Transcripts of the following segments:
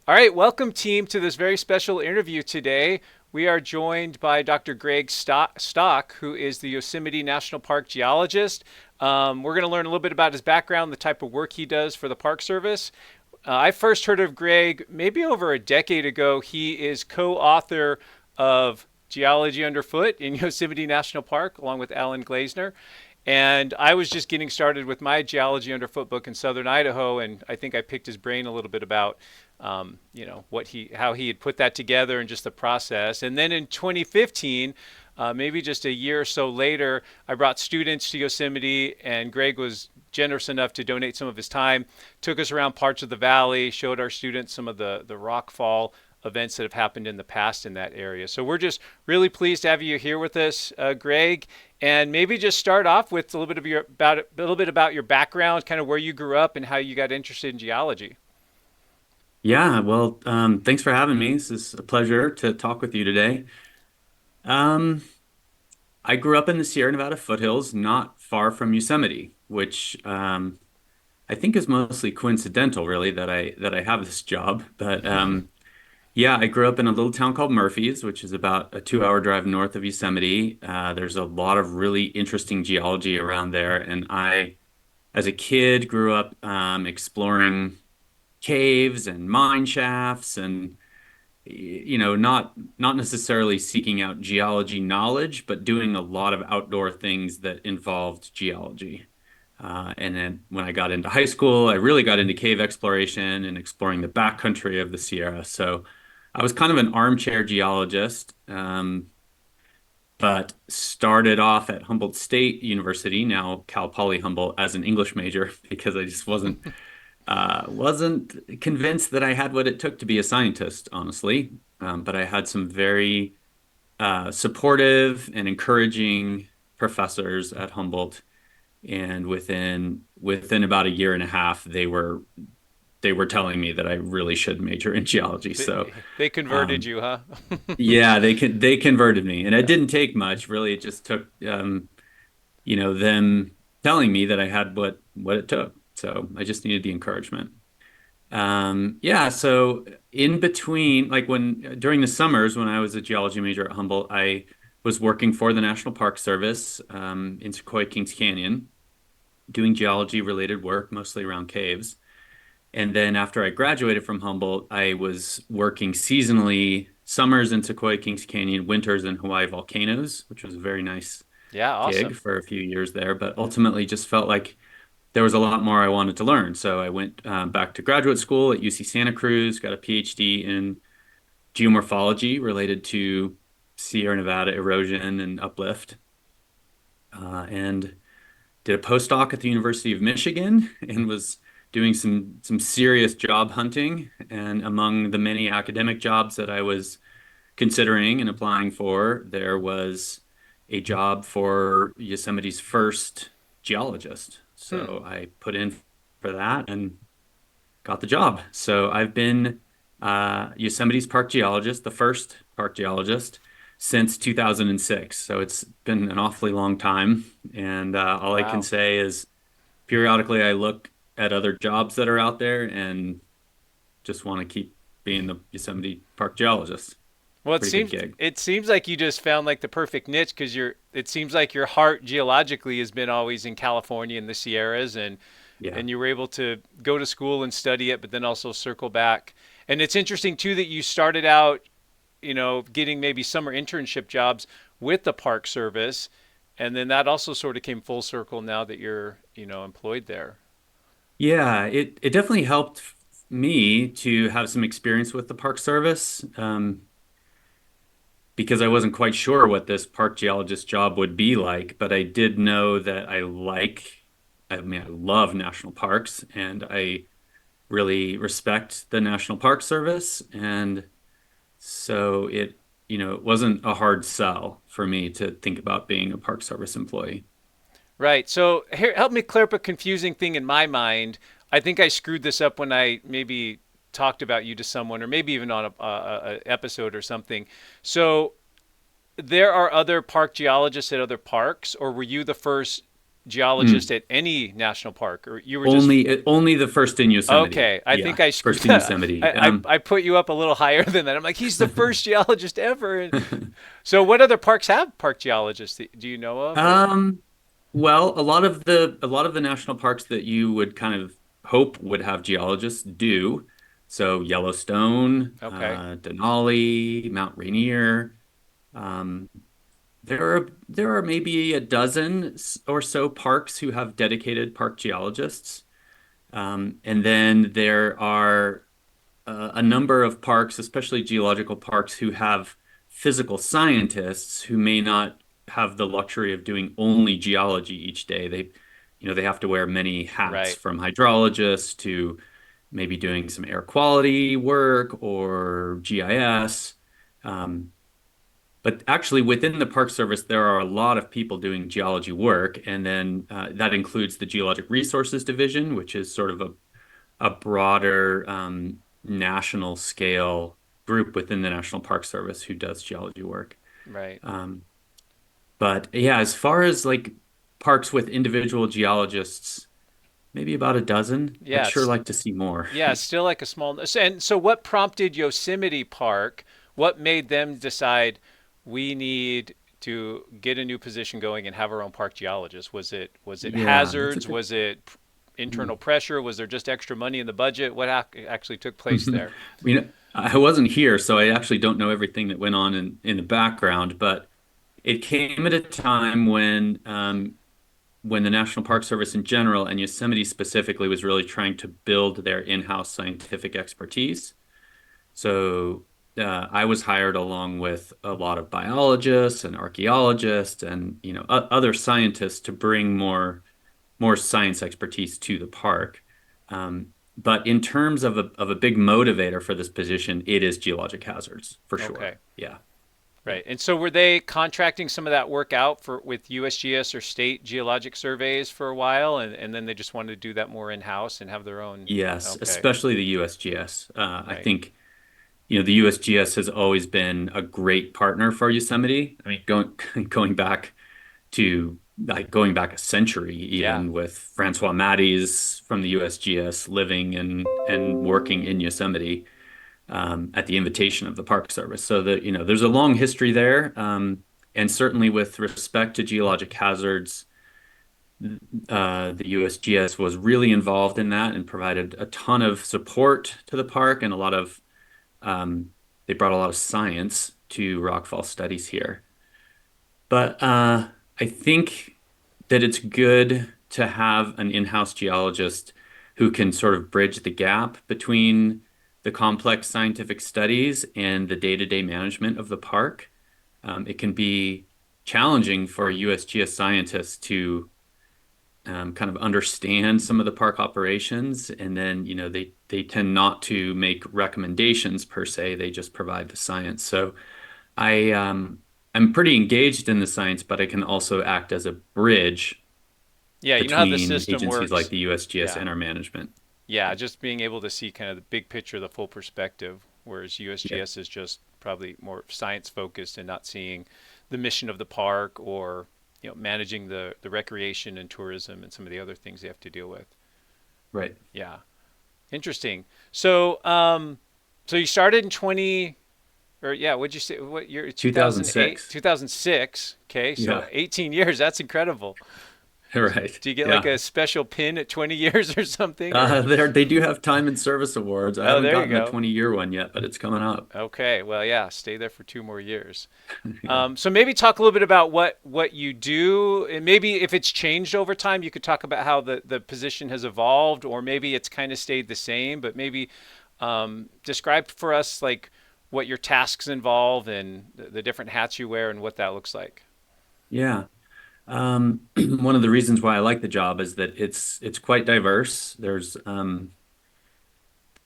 All right, welcome team to this very special interview today. We are joined by Dr. Greg Stock, who is the Yosemite National Park Geologist. We're going to learn a little bit about his background, the type of work he does for the Park Service. I first heard of Greg maybe over a decade ago. He is co-author of Geology Underfoot in Yosemite National Park, along with Alan Glazner. And I was just getting started with my Geology Underfoot book in Southern Idaho, and I think I picked his brain a little bit about, how he had put that together and just the process. And then in 2015, maybe just a year or so later, I brought students to Yosemite, and Greg was generous enough to donate some of his time, took us around parts of the valley, showed our students some of the Rockfall events that have happened in the past in that area. So we're just really pleased to have you here with us, Greg. And maybe just start off with a little bit about your background, kind of where you grew up and how you got interested in geology. Yeah, well, thanks for having me. This is a pleasure to talk with you today. Um, I grew up in the Sierra Nevada foothills, not far from Yosemite, which I think is mostly coincidental, really, that I have this job. But yeah, I grew up in a little town called Murphy's, which is about a 2-hour drive north of Yosemite. There's a lot of really interesting geology around there, and as a kid, grew up exploring caves and mine shafts and not necessarily seeking out geology knowledge, but doing a lot of outdoor things that involved geology. And then when I got into high school, I really got into cave exploration and exploring the backcountry of the Sierra. So I was kind of an armchair geologist, but started off at Humboldt State University, now Cal Poly Humboldt, as an English major because I just wasn't convinced that I had what it took to be a scientist, honestly. But I had some very supportive and encouraging professors at Humboldt, and within about a year and a half, they were telling me that I really should major in geology. So, They converted um, you, huh? yeah, they converted me, and it didn't take much, really. It just took them telling me that I had what it took. So I just needed the encouragement. Yeah, so in between, like when during the summers when I was a geology major at Humboldt, I was working for the National Park Service in Sequoia Kings Canyon, doing geology related work, mostly around caves. And then after I graduated from Humboldt, I was working seasonally, summers in Sequoia Kings Canyon, winters in Hawaii volcanoes, which was a very nice Yeah, gig awesome. for a few years there, but ultimately just felt like there was a lot more I wanted to learn. So I went back to graduate school at UC Santa Cruz, got a PhD in geomorphology related to Sierra Nevada erosion and uplift, and did a postdoc at the University of Michigan and was doing some serious job hunting. And among the many academic jobs that I was considering and applying for, there was a job for Yosemite's first geologist. Hmm. So I put in for that and got the job. So I've been Yosemite's park geologist, the first park geologist, since 2006. So it's been an awfully long time. And all I can Wow. say is periodically I look at other jobs that are out there and just want to keep being the Yosemite park geologist. Well, Pretty big gig. it seems like you just found like the perfect niche because it seems like your heart geologically has been always in California and the Sierras, Yeah. and you were able to go to school and study it, but then also circle back. And it's interesting too that you started out, getting maybe summer internship jobs with the Park Service, and then that also sort of came full circle now that you're, employed there. Yeah, it definitely helped me to have some experience with the Park Service, because I wasn't quite sure what this park geologist job would be like, but I did know that I love national parks and I really respect the National Park Service. And so it wasn't a hard sell for me to think about being a Park Service employee. Right. So here, help me clear up a confusing thing in my mind. I think I screwed this up when I maybe talked about you to someone, or maybe even on a episode or something. So there are other park geologists at other parks, or were you the first geologist Mm. at any national park, or you were just Only the first in Yosemite. okay? I think Yeah, I screwed first in that. Yosemite. I put you up a little higher than that. I'm like, he's the first geologist ever. And so, what other parks have park geologists? Do you know of? Or Um, well, a lot of the national parks that you would kind of hope would have geologists do. So Yellowstone, okay, Denali, Mount Rainier. Um, there are maybe a dozen or so parks who have dedicated park geologists. And then there are a number of parks, especially geological parks, who have physical scientists who may not have the luxury of doing only geology each day. They have to wear many hats, right, from hydrologists to maybe doing some air quality work or GIS. Um, but actually, within the Park Service, there are a lot of people doing geology work, and then that includes the Geologic Resources Division, which is sort of a broader national scale group within the National Park Service who does geology work. right. Um, but yeah, as far as like parks with individual geologists, maybe about a dozen. I'd Yeah, sure it's like to see more. yeah, it's still like a small. And so, what prompted Yosemite Park? What made them decide we need to get a new position going and have our own park geologist? Was it Yeah, that's a hazards? good. Was it Hmm. internal pressure? Was there just extra money in the budget? What actually took place there? I wasn't here, so I actually don't know everything that went on in the background, but it came at a time when the National Park Service in general and Yosemite specifically was really trying to build their in-house scientific expertise. So I was hired along with a lot of biologists and archaeologists and other scientists to bring more science expertise to the park. But in terms of a big motivator for this position, it is geologic hazards for Okay, sure. Yeah. Yeah. right. And so, were they contracting some of that work out for with USGS or state geologic surveys for a while, and then they just wanted to do that more in house and have their own? Yes, Okay, especially the USGS. I right. think the USGS has always been a great partner for Yosemite. I mean, going going back going back a century, Yeah. even with Francois Matties from the USGS living and working in Yosemite at the invitation of the Park Service. So that there's a long history there, and certainly with respect to geologic hazards, the USGS was really involved in that and provided a ton of support to the park and um, they brought a lot of science to Rockfall studies here. But I think that it's good to have an in-house geologist who can sort of bridge the gap between the complex scientific studies and the day-to-day management of the park. It can be challenging for USGS scientists to kind of understand some of the park operations, and then they tend not to make recommendations per se. They just provide the science. So I'm pretty engaged in the science, but I can also act as a bridge Yeah, you know how the between system agencies like works. the USGS Yeah. and our management. Yeah, just being able to see kind of the big picture, the full perspective, whereas Yeah, USGS is just probably more science focused and not seeing the mission of the park or managing the recreation and tourism and some of the other things they have to deal with. right. Yeah, interesting. So you started in 20 or yeah, what'd you say? What year? 2008, 2006. 2006. Okay, so Yeah, 18 years. That's incredible. right. Do you get like Yeah. a special pin at 20 years or something? Or They do have time and service awards. I oh, haven't there you gotten the go. 20-year one yet, but it's coming up. Okay, well, yeah, stay there for 2 more years. Yeah. So maybe talk a little bit about what you do, and maybe if it's changed over time, you could talk about how the position has evolved, or maybe it's kind of stayed the same. But maybe describe for us like what your tasks involve and the different hats you wear and what that looks like. Yeah. One of the reasons why I like the job is that it's quite diverse.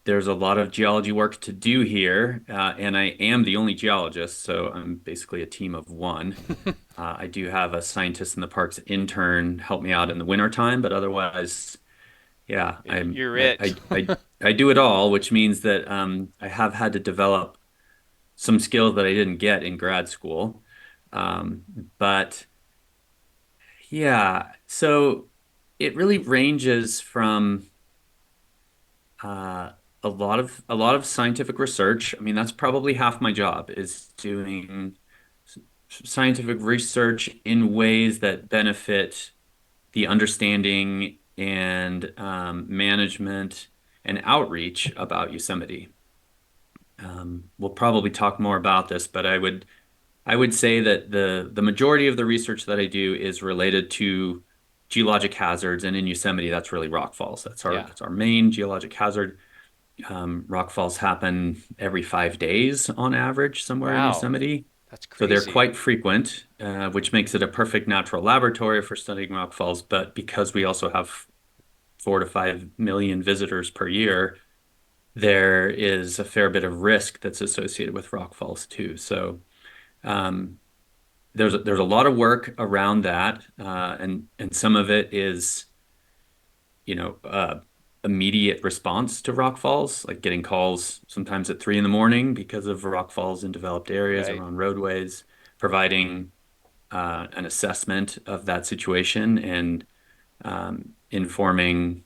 There's a lot of geology work to do here, and I am the only geologist, so I'm basically a team of one. I do have a scientist in the park's intern help me out in the wintertime, but otherwise, yeah, You're it. I do it all, which means that I have had to develop some skills that I didn't get in grad school. Um, but yeah, So it really ranges from a lot of scientific research. I mean, that's probably half my job is doing scientific research in ways that benefit the understanding and management and outreach about Yosemite. We'll probably talk more about this, but I would say that the majority of the research that I do is related to geologic hazards, and in Yosemite, that's really rock falls. That's our Yeah. that's our main geologic hazard. Rock falls happen every 5 days on average somewhere in Wow. Yosemite. That's So they're crazy. quite frequent, which makes it a perfect natural laboratory for studying rock falls. But because we also have 4 to 5 million visitors per year, there is a fair bit of risk that's associated with rock falls too. So um, there's a lot of work around that, and some of it is, you know, immediate response to rock falls, like getting calls sometimes at 3 in the morning because of rock falls in developed areas Right. around roadways, providing an assessment of that situation and informing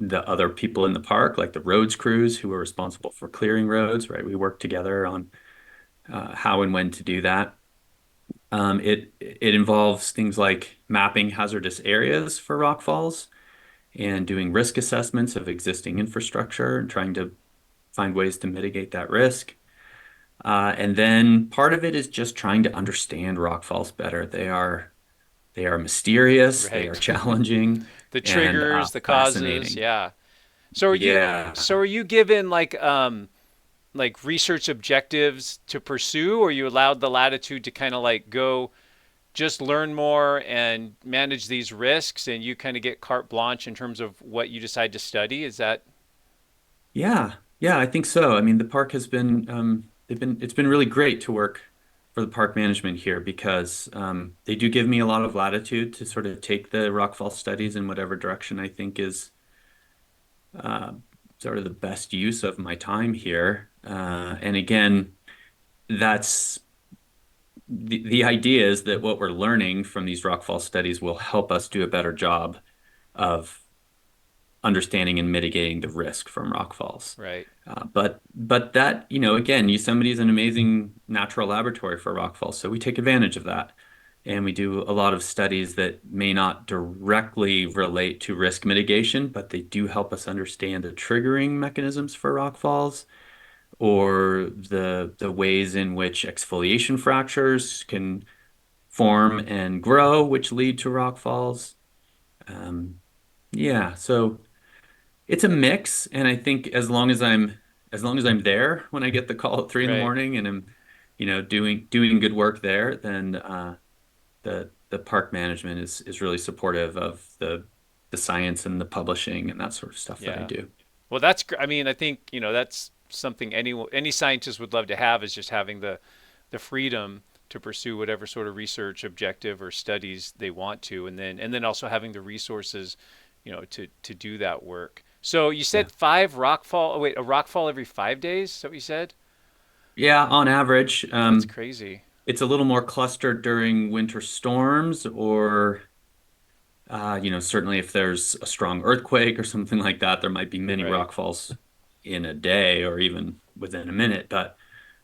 the other people in the park, like the roads crews who are responsible for clearing roads, right? We work together on how and when to do that. It involves things like mapping hazardous areas for rock falls and doing risk assessments of existing infrastructure and trying to find ways to mitigate that risk. And then part of it is just trying to understand rock falls better. They are mysterious, they are Right. challenging, The and triggers, the causes, fascinating. yeah. So are you so Yeah. are you given like research objectives to pursue, or are you allowed the latitude to kind of like go just learn more and manage these risks, and you kind of get carte blanche in terms of what you decide to study? Is that Yeah. Yeah, I think so. I mean, the park has been it's been really great to work for the park management here because they do give me a lot of latitude to sort of take the rockfall studies in whatever direction I think is uh, sort of the best use of my time here. And again, that's the idea is that what we're learning from these rockfall studies will help us do a better job of understanding and mitigating the risk from rock falls. right? But that, again, Yosemite is an amazing natural laboratory for rock falls, so we take advantage of that. And we do a lot of studies that may not directly relate to risk mitigation, but they do help us understand the triggering mechanisms for rock falls or the ways in which exfoliation fractures can form and grow, which lead to rock falls. Um, yeah, so it's a mix, and I think as long as I'm there when I get the call at 3 in the Right. morning and I'm, doing good work there, then the park management is really supportive of the science and the publishing and that sort of stuff that I Yeah. do. Well, I mean, I think, that's something any scientist would love to have, is just having the freedom to pursue whatever sort of research objective or studies they want to, and then also having the resources, to do that work. So you Yeah. said five rockfall. Oh, wait, a rockfall every 5 days? Is that what you said? Yeah, on average, That's crazy. it's a little more clustered during winter storms or certainly if there's a strong earthquake or something like that, there might be many Right. rock falls in a day or even within a minute. But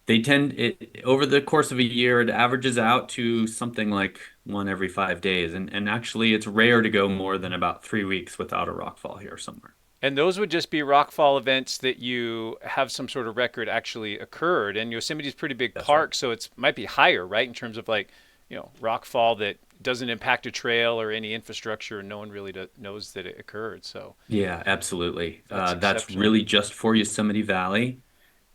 they tend it over the course of a year, it averages out to something like one every 5 days. And actually it's rare to go more than about 3 weeks without a rock fall here somewhere. And those would just be rockfall events that you have some sort of record actually occurred. And Yosemite's a pretty big That's right. park, so it's might be higher, right, in terms of like, rockfall that doesn't impact a trail or any infrastructure, and no one really knows that it occurred. So Yeah, absolutely. that's That's exceptional. really just for Yosemite Valley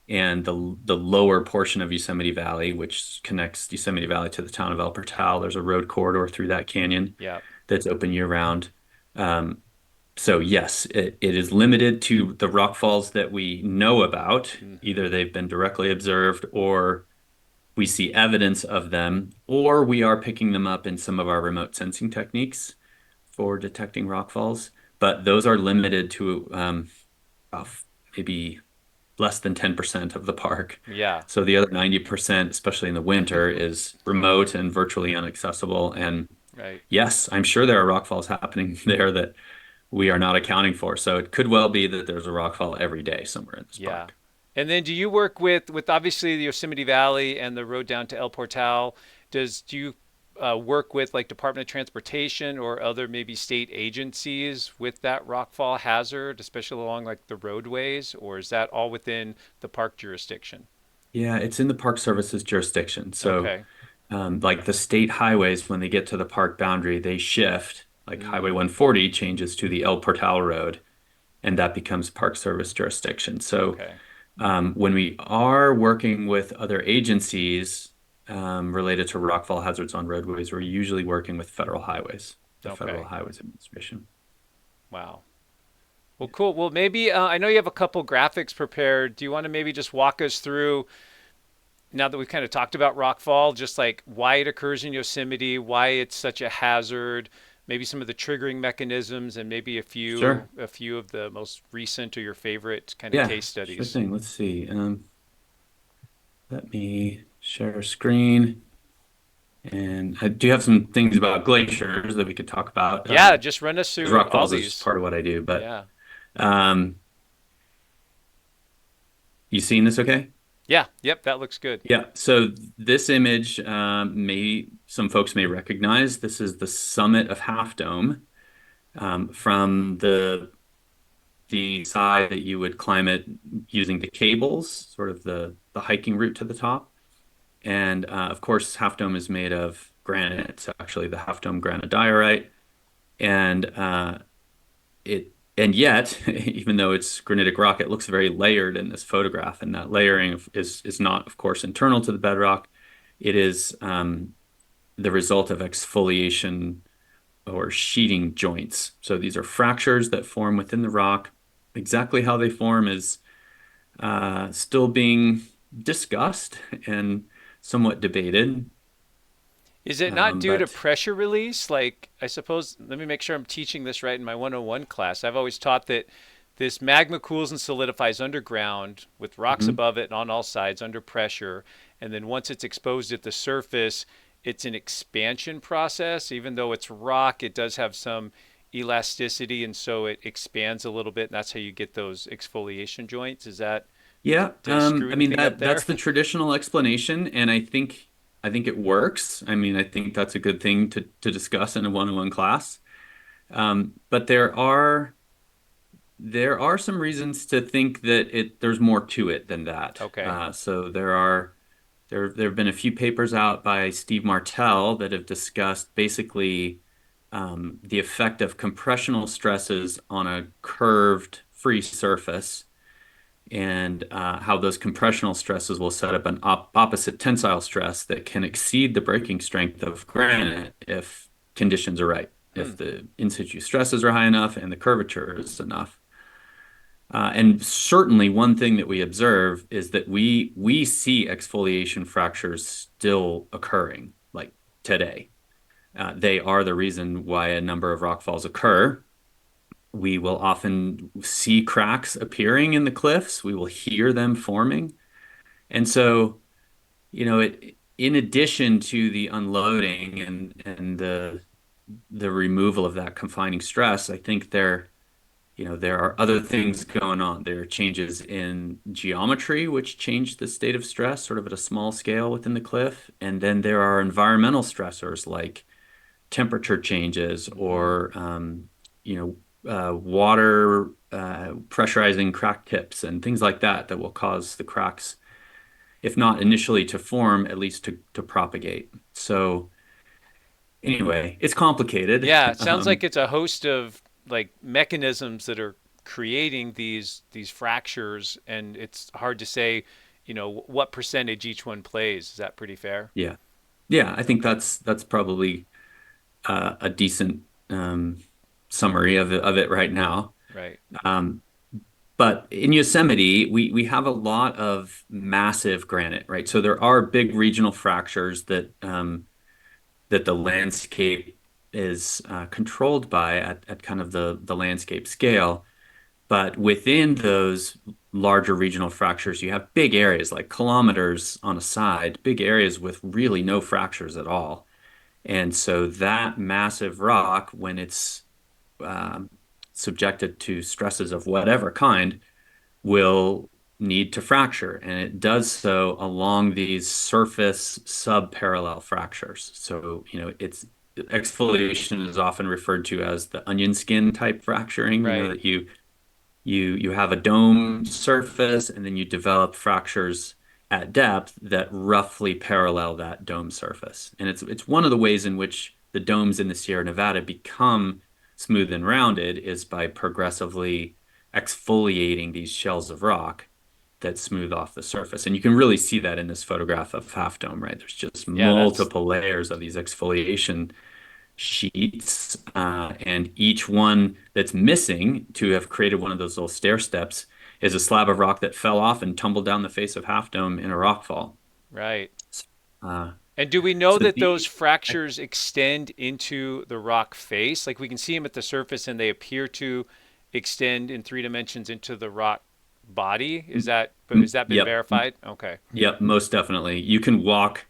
and the lower portion of Yosemite Valley, which connects Yosemite Valley to the town of El Portal. There's a road corridor through that canyon Yeah. that's open year round. Um, so yes, it is limited to the rock falls that we know about. Hmm. Either they've been directly observed or we see evidence of them, or we are picking them up in some of our remote sensing techniques for detecting rock falls. But those are limited to about maybe less than 10% of the park. Yeah. So the other 90%, especially in the winter, is remote and virtually inaccessible. And Right. yes, I'm sure there are rockfalls happening there that we are not accounting for. So it could well be that there's a rockfall every day somewhere in this Yeah. park. And then do you work with obviously the Yosemite Valley and the road down to El Portal? Do you work with like Department of Transportation or other maybe state agencies with that rockfall hazard, especially along like the roadways, or is that all within the park jurisdiction? Yeah, it's in the Park Service's jurisdiction. So, Okay. like the state highways, when they get to the park boundary, they shift. Like Highway Mm, 140 changes to the El Portal Road, and that becomes Park Service jurisdiction. So, okay. when we are working with other agencies related to rockfall hazards on roadways, we're usually working with federal highways, the Federal Okay. Highways Administration. Wow. Well, cool. Well, maybe I know you have a couple graphics prepared. Do you want to maybe just walk us through now that we've kind of talked about rockfall, just like why it occurs in Yosemite, why it's such a hazard, maybe some of the triggering mechanisms, and maybe Sure. a few of the most recent or your favorite kind of Yeah, case sure studies. thing. Let's see. Let me share a screen. And I do have some things about glaciers that we could talk about. Yeah, just run us Because through rock all falls is these. part of what I do. But Yeah. um, you seeing this okay? Yeah. Yep. That looks good. Yeah. So this image, may some folks may recognize. This is the summit of Half Dome from the side that you would climb it using the cables, sort of the hiking route to the top. And of course, Half Dome is made of granite. It's actually the Half Dome granodiorite. And and yet, even though it's granitic rock, it looks very layered in this photograph, and that layering is not, of course, internal to the bedrock. It is the result of exfoliation or sheeting joints. So these are fractures that form within the rock. Exactly how they form is still being discussed and somewhat debated. Is it not due to But pressure release? Like, I suppose, let me make sure I'm teaching this right in my 101 class. I've always taught that this magma cools and solidifies underground with rocks mhm. above it and on all sides under pressure. And then once it's exposed at the surface, it's an expansion process. Even though it's rock, it does have some elasticity. And so it expands a little bit. And that's how you get those exfoliation joints. Is that, Yeah, did I screw I mean anything up there? that's the traditional explanation, and I think it works. I mean, I think that's a good thing to discuss in a one-on-one class. But there are some reasons to think that there's more to it than that. Okay. So there have been a few papers out by Steve Martell that have discussed basically the effect of compressional stresses on a curved free surface and how those compressional stresses will set up an opposite tensile stress that can exceed the breaking strength of granite if conditions are right, Hmm. if the in situ stresses are high enough and the curvature is enough. And certainly, one thing that we observe is that we see exfoliation fractures still occurring, like today. They are the reason why a number of rock falls occur. We will often see cracks appearing in the cliffs. We will hear them forming. And so, in addition to the unloading and the removal of that confining stress, I think there are other things going on. There are changes in geometry, which change the state of stress sort of at a small scale within the cliff. And then there are environmental stressors like temperature changes Mm. or water pressurizing crack tips and things like that that will cause the cracks, if not initially to form, at least to propagate. So anyway, it's complicated. Yeah, it sounds like Um, it's a host of like mechanisms that are creating these fractures, and it's hard to say, what percentage each one plays. Is that pretty fair? yeah, yeah, I think Okay, that's probably a decent summary of it right now. right. Um, But in Yosemite, we have a lot of massive granite, right? So there are big regional fractures that the landscape is controlled by at kind of the landscape scale. But within those larger regional fractures, you have big areas like kilometers on a side, big areas with really no fractures at all. And so that massive rock, when it's um, subjected to stresses of whatever kind, will need to fracture. And it does so along these surface subparallel fractures. So, it's exfoliation is often referred to as the onion skin type fracturing, Right. that you have a dome surface and then you develop fractures at depth that roughly parallel that dome surface. And it's one of the ways in which the domes in the Sierra Nevada become smooth and rounded is by progressively exfoliating these shells of rock that smooth off the surface. And you can really see that in this photograph of Half Dome, right? There's just Yeah, that's multiple layers of these exfoliation sheets, and each one that's missing to have created one of those little stair steps is a slab of rock that fell off and tumbled down the face of Half Dome in a rockfall. right. Uh, And do we know so that those these, fractures extend into the rock face? Like we can see them at the surface and they appear to extend in 3 dimensions into the rock body. Is that been yep, verified? Okay. yep, most definitely. You can walk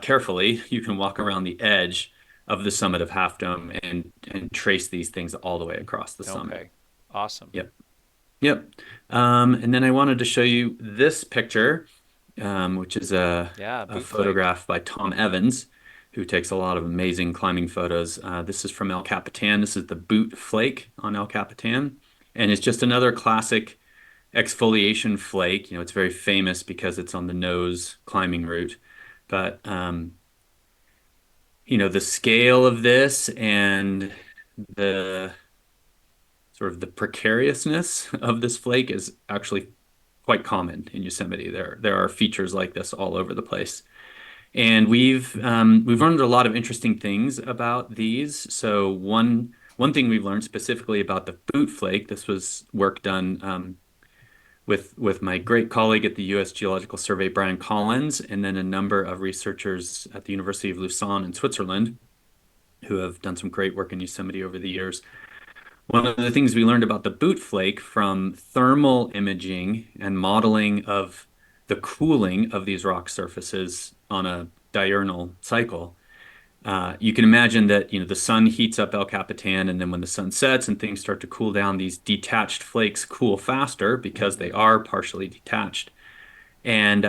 carefully. You can walk around the edge of the summit of Half Dome and trace these things all the way across the summit. Okay. Awesome. Yep. Yep. And then I wanted to show you this picture, which is Yeah, a boot flake. photograph by Tom Evans, who takes a lot of amazing climbing photos. This is from El Capitan. This is the boot flake on El Capitan. And it's just another classic exfoliation flake. It's very famous because it's on the nose climbing route. But, the scale of this and the sort of the precariousness of this flake is actually quite common in Yosemite. There are features like this all over the place, and we've learned a lot of interesting things about these. So one thing we've learned specifically about the boot flake, this was work done with my great colleague at the U.S. Geological Survey, Brian Collins, and then a number of researchers at the University of Lausanne in Switzerland who have done some great work in Yosemite over the years. One of the things we learned about the boot flake from thermal imaging and modeling of the cooling of these rock surfaces on a diurnal cycle, you can imagine that the sun heats up El Capitan, and then when the sun sets and things start to cool down, these detached flakes cool faster because they Hmm. are partially detached. And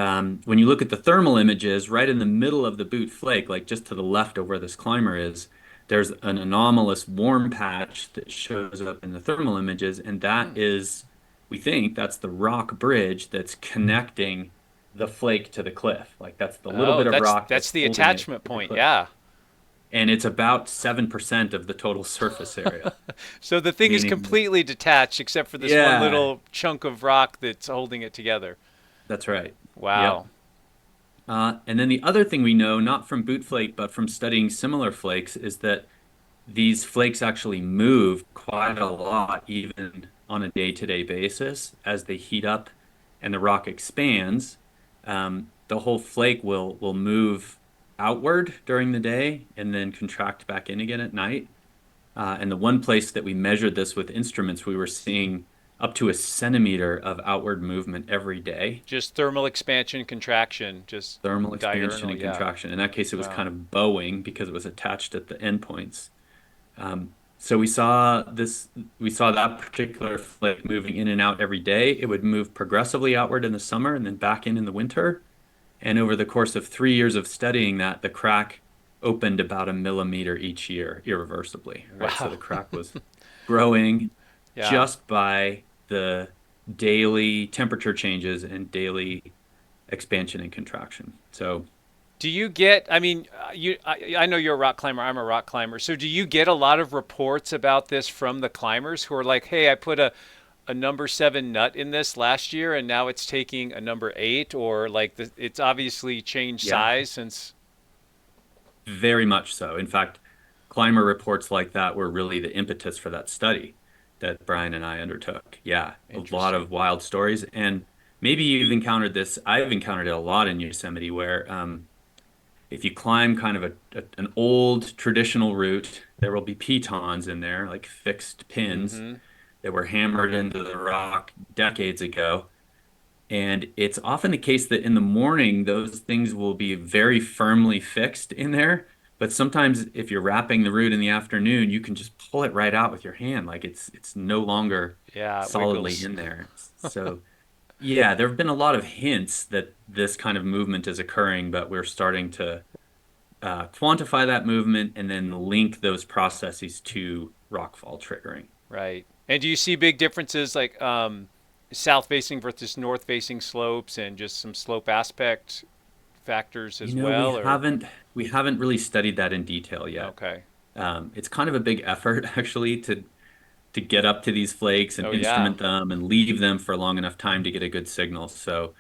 when you look at the thermal images, right in the middle of the boot flake, like just to the left of where this climber is, there's an anomalous warm patch that shows up in the thermal images, and that Hmm. is, we think, that's the rock bridge that's connecting the flake to the cliff. Like that's the little Oh, bit of that's rock that's that's the holding it attachment to the point. cliff. Yeah. And it's about 7% of the total surface area, So the thing is meaning, completely detached except for this one yeah, little chunk of rock that's holding it together. that's right. Yep. Wow. And then the other thing we know, not from boot flake, but from studying similar flakes, is that these flakes actually move quite a lot, even on a day-to-day basis, as they heat up and the rock expands. The whole flake will move outward during the day and then contract back in again at night. And the one place that we measured this with instruments, we were seeing up to a centimeter of outward movement every day. Just thermal expansion, contraction, just Thermal expansion diurnal. and Yeah. contraction. In that case, it was kind Wow. of bowing because it was attached at the endpoints. So we saw that particular flake moving in and out every day. It would move progressively outward in the summer and then back in the winter. And over the course of 3 years of studying that, the crack opened about a millimeter each year irreversibly, right? So Wow. the crack was growing Yeah. just by the daily temperature changes and daily expansion and contraction. So Do you get, I mean, I know you're a rock climber, I'm a rock climber. So do you get a lot of reports about this from the climbers who are like, hey, I put a number 7 nut in this last year and now it's taking a number 8, or like it's obviously changed yeah, size since. very much so. In fact, climber reports like that were really the impetus for that study that Brian and I undertook. Yeah, a lot Interesting. of wild stories. And maybe you've encountered this. I've encountered it a lot in Yosemite where if you climb kind of an old traditional route, there will be pitons in there, like fixed pins Mm-hmm. that were hammered into the rock decades ago. And it's often the case that in the morning, those things will be very firmly fixed in there, But sometimes if you're wrapping the root in the afternoon, you can just pull it right out with your hand. Like it's no longer Yeah, it solidly wiggles. in there. So yeah, there have been a lot of hints that this kind of movement is occurring, but we're starting to quantify that movement and then link those processes to rockfall triggering. Right. And do you see big differences like south facing versus north facing slopes and just some slope aspect factors You as know, we well or haven't really studied that in detail yet. okay. It's kind of a big effort actually to get up to these flakes and Oh yeah. instrument them and leave them for a long enough time to get a good signal. So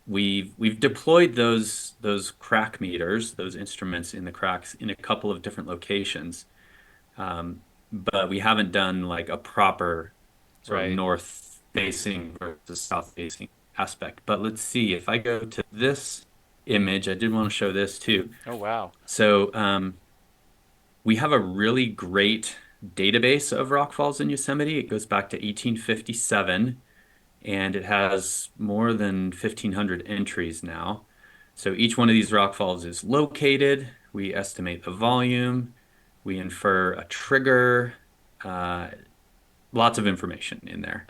we've deployed those crack meters, those instruments in the cracks in a couple of different locations, but we haven't done like a proper sort of Right. north facing versus south facing aspect. But let's see if I go to this image. I did want to show this too. Oh wow. So we have a really great database of rock falls in Yosemite. It goes back to 1857 and it has more than 1,500 entries now. So each one of these rock falls is located. We estimate the volume. We infer a trigger. Uh, Lots of information in there.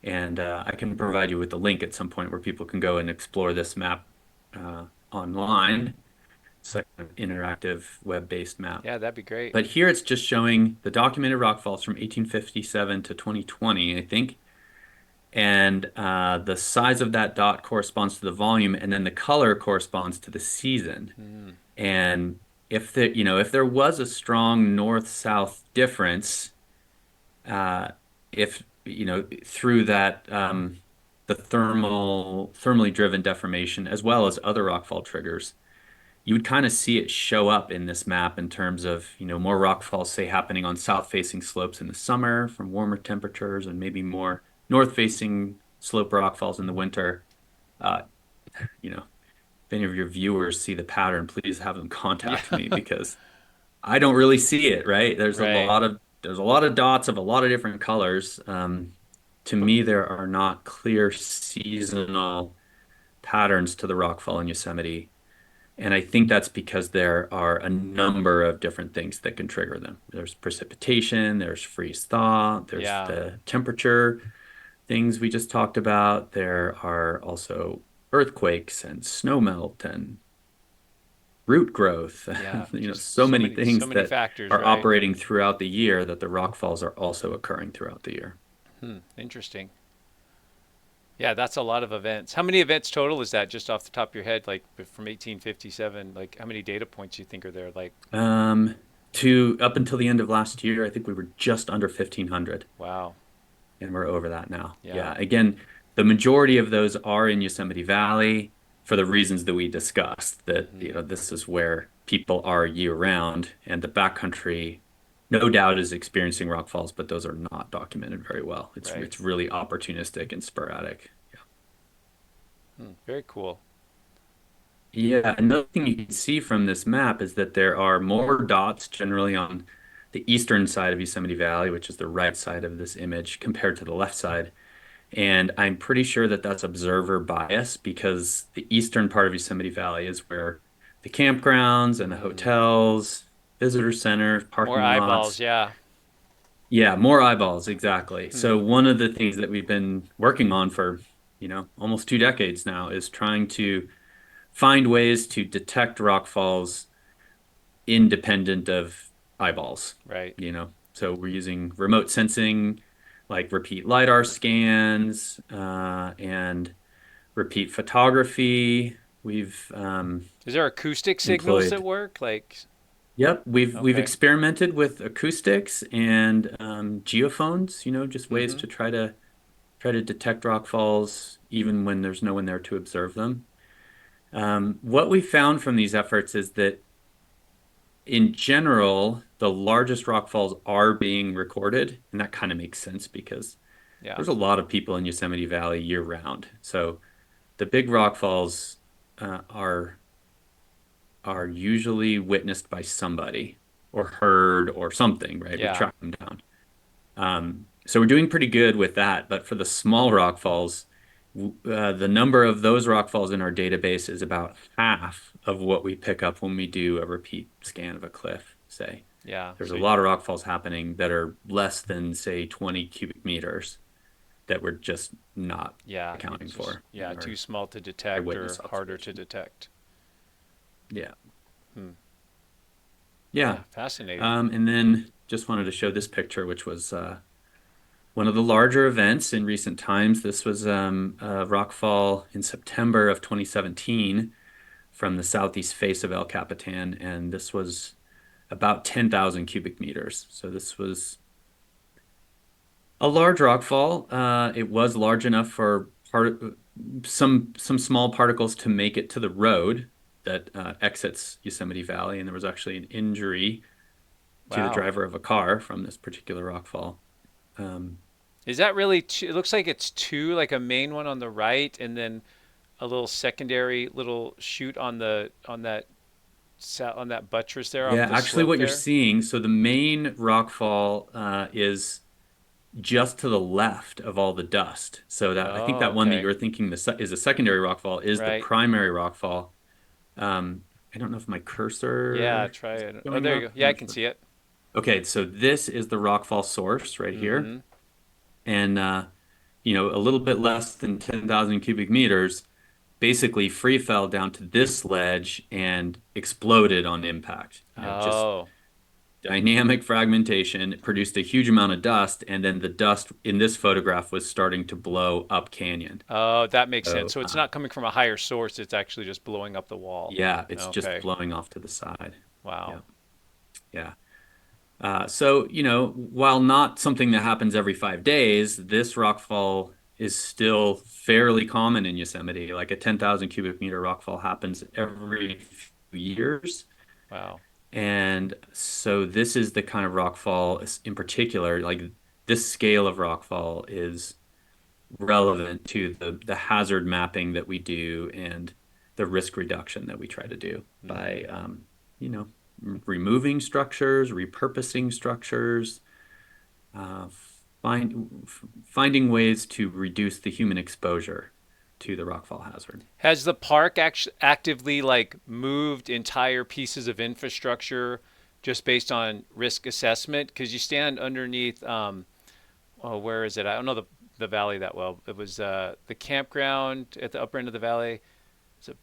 And I can provide you with a link at some point where people can go and explore this map online. It's like an interactive web-based map. Yeah, that'd be great. But here it's just showing the documented rockfalls from 1857 to 2020, I think. And the size of that dot corresponds to the volume, and then the color corresponds to the season. Mm, And if there was a strong north-south difference, uh, if, through that, the thermally driven deformation, as well as other rockfall triggers, you would kind of see it show up in this map in terms of, more rockfalls, say, happening on south-facing slopes in the summer from warmer temperatures and maybe more north-facing slope rockfalls in the winter. Uh, if any of your viewers see the pattern, please have them yeah. contact me because I don't really see it, right? Right. There's a lot of dots of a lot of different colors. To But me, there are not clear seasonal patterns to the rockfall in Yosemite. And I think that's because there are a number of different things that can trigger them. There's precipitation, there's freeze thaw, there's yeah. the temperature things we just talked about. There are also earthquakes and snowmelt and root growth. Yeah. Just So many so things many that factors, are right? operating throughout the year that the rock falls are also occurring throughout the year. Hmm. Interesting. Yeah, that's a lot of events. How many events total is that just off the top of your head, like from 1857? Like how many data points you think are there? Like, Um, to up until the end of last year, I think we were just under 1,500. wow. And we're over that now. Yeah. Yeah. Again, the majority of those are in Yosemite Valley for the reasons that we discussed, that, Hmm. this is where people are year round, and the backcountry, no doubt, is experiencing rock falls, but those are not documented very well. Right. It's really opportunistic and sporadic. Hmm. Very cool. Yeah, another thing you can see from this map is that there are more dots generally on the eastern side of Yosemite Valley, which is the right side of this image, compared to the left side. And I'm pretty sure that that's observer bias because the eastern part of Yosemite Valley is where the campgrounds and the Hmm. hotels, visitor centers, More parking eyeballs. lots. Yeah. Yeah, more eyeballs, exactly. Hmm. So one of the things that we've been working on for, almost 2 decades now is trying to find ways to detect rock falls independent of eyeballs, Right. So we're using remote sensing, like repeat LiDAR scans, and repeat photography. We've Is there acoustic signals that employed, work? Like, yep, we've okay. experimented with acoustics and geophones, just ways Mm-hmm. to try to detect rock falls even when there's no one there to observe them. What we found from these efforts is that in general, the largest rock falls are being recorded, and that kind of makes sense because Yeah. there's a lot of people in Yosemite Valley year round. So the big rock falls are usually witnessed by somebody or heard or something, right? We Yeah. track them down. So we're doing pretty good with that. But for the small rock falls, The number of those rockfalls in our database is about half of what we pick up when we do a repeat scan of a cliff, say. Yeah. There's So a lot of rockfalls happening that are less than, say, 20 cubic meters that we're just not yeah, accounting it's just for in yeah, too our small to detect eyewitness or harder to observation. detect. Yeah. Hmm. Yeah. Yeah, fascinating. And then just wanted to show this picture, which was one of the larger events in recent times. This was a rockfall in September of 2017 from the southeast face of El Capitan, and this was about 10,000 cubic meters. So this was a large rockfall. It was large enough for some small particles to make it to the road that exits Yosemite Valley, and there was actually an injury to the Wow. driver of a car from this particular rockfall. Um, Is that really two? It looks like it's two, like a main one on the right, and then a little secondary little chute on the on that buttress there off yeah, the actually, slope what you're there. seeing, so the main rockfall is just to the left of all the dust. So that I think Oh, that one that okay. you're thinking is a secondary rockfall is the Right. primary rockfall. I don't know if my Yeah, cursor try is it. Oh, going there you up. go. I'm Yeah, I not can sure. see it. Okay, so this is the rockfall source right here, Mm-hmm. and a little bit less than 10,000 cubic meters basically free fell down to this ledge and exploded on impact. Just Oh. dynamic fragmentation produced a huge amount of dust, and then the dust in this photograph was starting to blow up canyon. Oh, that makes sense. So, So it's not coming from a higher source, it's actually just blowing up the wall. yeah, it's just Okay. blowing off to the side. Wow. Yeah, yeah. So, while not something that happens every 5 days, this rockfall is still fairly common in Yosemite. Like a 10,000 cubic meter rockfall happens every few years. Wow. And so this is the kind of rockfall in particular, like this scale of rockfall is relevant to the hazard mapping that we do and the risk reduction that we try to do Mm-hmm. by you know removing structures, repurposing structures, uh, finding ways to reduce the human exposure to the rockfall hazard. Has the park actively like moved entire pieces of infrastructure just based on risk assessment? Because you stand underneath, oh, where is it? I don't know the valley that well. It was the campground at the upper end of the valley. It's Is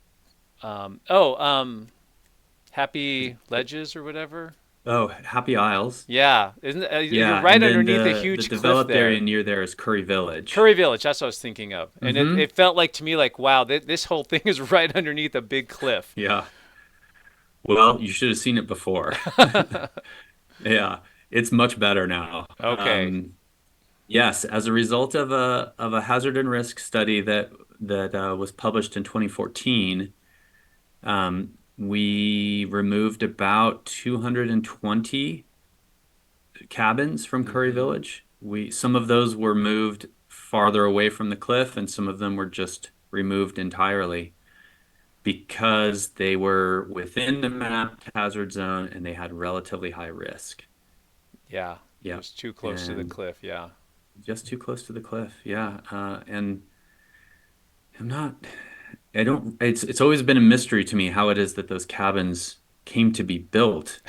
Happy it- Ledges or whatever. Oh, Happy Isles. Yeah, isn't you're Yeah, right and then underneath a the huge cliff developed area there. near there is Curry Village. Curry Village, that's what I was thinking of. And Hmm. it felt like to me like, wow, this whole thing is right underneath a big cliff. Yeah. Well, you should have seen it before. Yeah, it's much better now. Okay. Yes, as a result of a hazard and risk study that was published in 2014, we removed about 220 cabins from Curry Mm-hmm. Village. Some of those were moved farther away from the cliff, and some of them were just removed entirely because they were within the mapped hazard zone and they had relatively high risk. Yeah, Yeah, just too close to the and cliff. Yeah. just too close to the cliff. Yeah, and I'm not. I don't. It's always been a mystery to me how it is that those cabins came to be built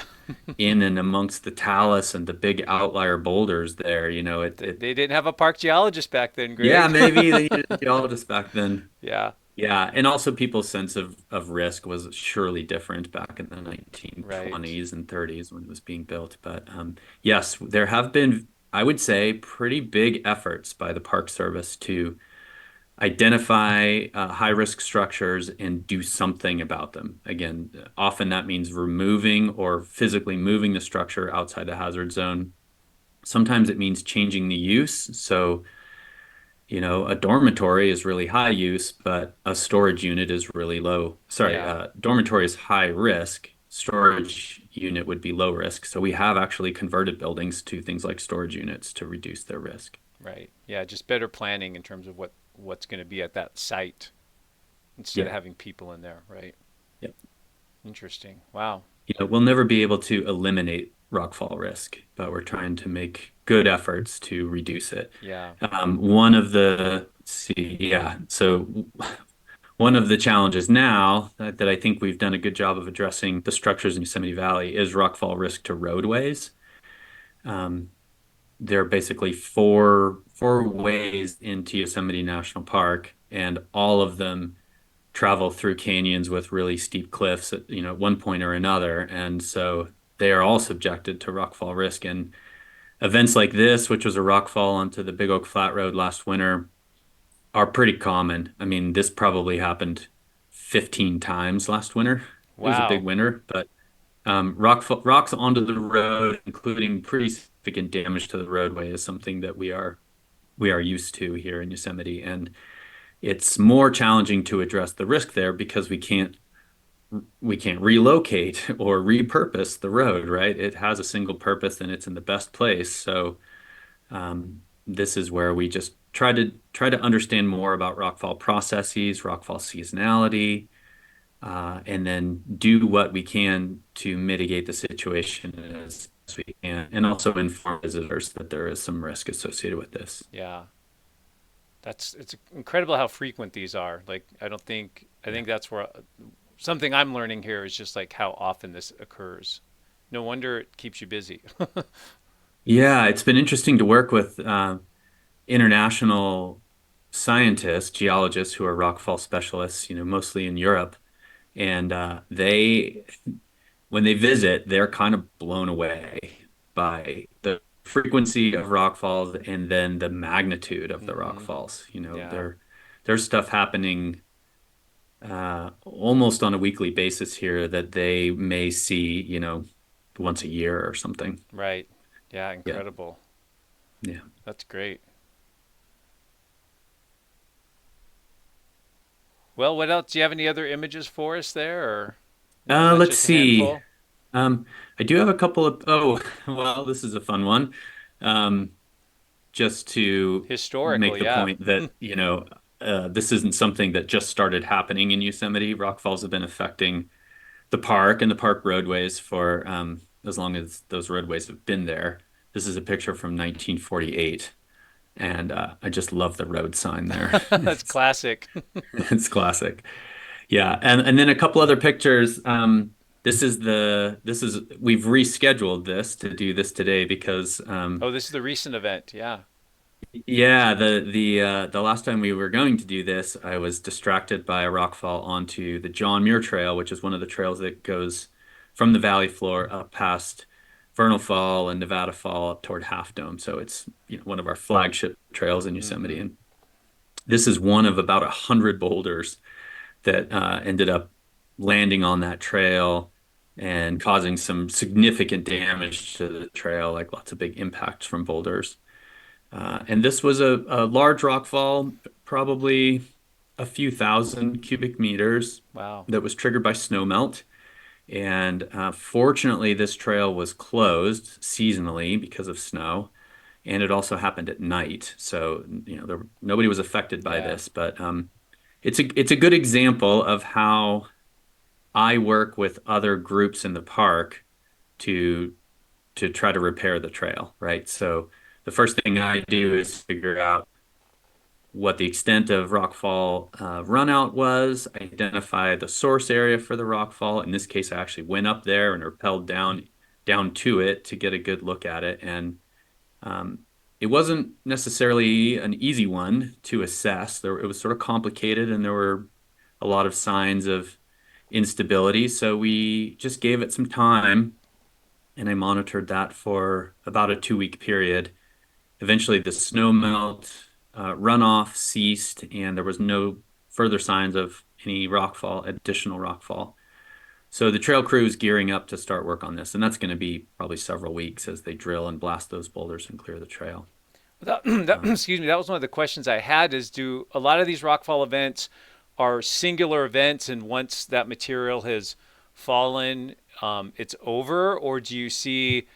in and amongst the talus and the big outlier boulders there. They didn't have a park geologist back then, Yeah, Greg. maybe they needed a geologist back then. Yeah, Yeah, and also people's sense of risk was surely different back in the right. 1920s and 30s when it was being built. But yes, there have been, I would say, pretty big efforts by the Park Service to identify high risk structures and do something about them. Again, often that means removing or physically moving the structure outside the hazard zone. Sometimes it means changing the use. So, a dormitory is really high use, but a storage unit is really low. Sorry, Yeah, dormitory is high risk. Storage unit would be low risk. So we have actually converted buildings to things like storage units to reduce their risk. right. Yeah, just better planning in terms of what's going to be at that site instead Yeah. of having people in there, right? Yeah. Interesting. Wow. We'll never be able to eliminate rockfall risk, but we're trying to make good efforts to reduce it. Yeah. One of the, let's see, yeah, so one of the challenges now that I think we've done a good job of addressing the structures in Yosemite Valley is rockfall risk to roadways. Um, there are basically four ways into Yosemite National Park, and all of them travel through canyons with really steep cliffs at, at one point or another. And so they are all subjected to rockfall risk. And events like this, which was a rockfall onto the Big Oak Flat Road last winter, are pretty common. I mean, this probably happened 15 times last winter. It was a big Wow. winter, but rocks onto the road, including pretty significant damage to the roadway, is something that we are used to here in Yosemite. And it's more challenging to address the risk there because we can't relocate or repurpose the road, right? It has a single purpose and it's in the best place. So this is where we just try to understand more about rockfall processes, rockfall seasonality, and then do what we can to mitigate the situation as we can, and also inform visitors that there is some risk associated with this. Yeah. It's incredible how frequent these are. Like I Yeah. think that's where something I'm learning here is just like how often this occurs. No wonder it keeps you busy. Yeah, it's been interesting to work with international scientists, geologists who are rockfall specialists, mostly in Europe. And when they visit, they're kind of blown away by the frequency of rockfalls and then the magnitude of the Hmm. rockfalls. Yeah. There's stuff happening almost on a weekly basis here that they may see, once a year or something. Right. Yeah. Yeah. Incredible. Yeah. That's great. Well, what else? Do you have any other images for us there, or was that Let's just a see. handful? I do have a couple of, oh, well, this is a fun one. Um, just to Historical, make the yeah. point that, this isn't something that just started happening in Yosemite. Rockfalls have been affecting the park and the park roadways for as long as those roadways have been there. This is a picture from 1948, and I just love the road sign there. That's classic. It's classic. Yeah, and then a couple other pictures. This is we've rescheduled this to do this today because Oh, this is the recent event. Yeah. yeah, the last time we were going to do this, I was distracted by a rockfall onto the John Muir Trail, which is one of the trails that goes from the valley floor up past Vernal Fall and Nevada Fall up toward Half Dome. So it's one of our flagship trails in Yosemite, Hmm. and this is one of about 100 boulders that ended up landing on that trail and causing some significant damage to the trail, like lots of big impacts from boulders. And this was a large rockfall, probably a few thousand cubic meters, Wow. that was triggered by snowmelt. And fortunately, this trail was closed seasonally because of snow, and it also happened at night. So, nobody was affected by Yeah. this. But it's a good example of how I work with other groups in the park to try to repair the trail, right? So the first thing I do is figure out what the extent of rockfall runout was, identify the source area for the rockfall. In this case, I actually went up there and rappelled down to it to get a good look at it. And um, it wasn't necessarily an easy one to assess. It was sort of complicated, and there were a lot of signs of instability. So we just gave it some time, and I monitored that for about a 2-week period. Eventually, the snow melt runoff ceased, and there was no further signs of any additional rockfall. So the trail crew is gearing up to start work on this, and that's going to be probably several weeks as they drill and blast those boulders and clear the trail. Um, Excuse me, that was one of the questions I had is do a lot of these rockfall events are singular events and once that material has fallen, it's over, or do you see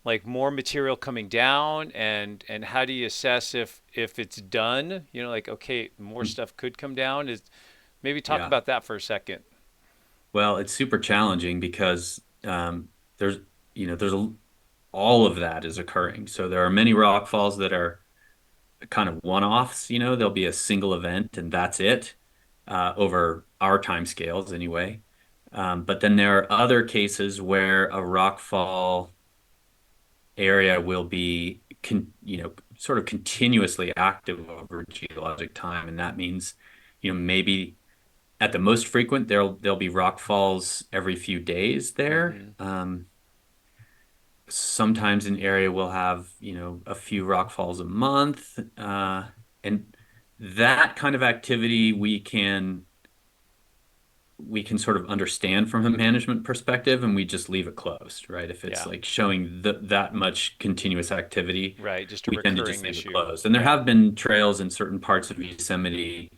like more material coming down and how do you assess if it's done? You know, like okay, more stuff could come down. Is maybe talk yeah. about that for a second. Well, it's super challenging because there's, there's a all of that is occurring. So there are many rock falls that are kind of one-offs, there'll be a single event and that's it, over our time scales anyway. But then there are other cases where a rock fall area will be sort of continuously active over geologic time, and that means, maybe at the most frequent there'll be rock falls every few days there. Hmm. Sometimes an area will have, a few rock falls a month, and that kind of activity we can sort of understand from a management perspective, and we just leave it closed, right? If it's Yeah. like showing that much continuous activity, Right. Just a we tend to just recurring leave it issue. closed. And there Yeah. have been trails in certain parts of Yosemite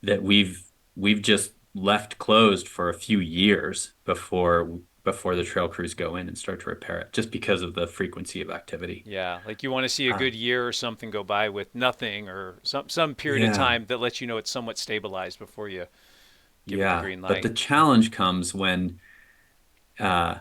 that we've just left closed for a few years before the trail crews go in and start to repair it, just because of the frequency of activity. Yeah. Like you want to see a Uh, good year or something go by with nothing or some period of yeah, time that lets you know it's somewhat stabilized before you give it the yeah. green But light. the challenge comes when uh,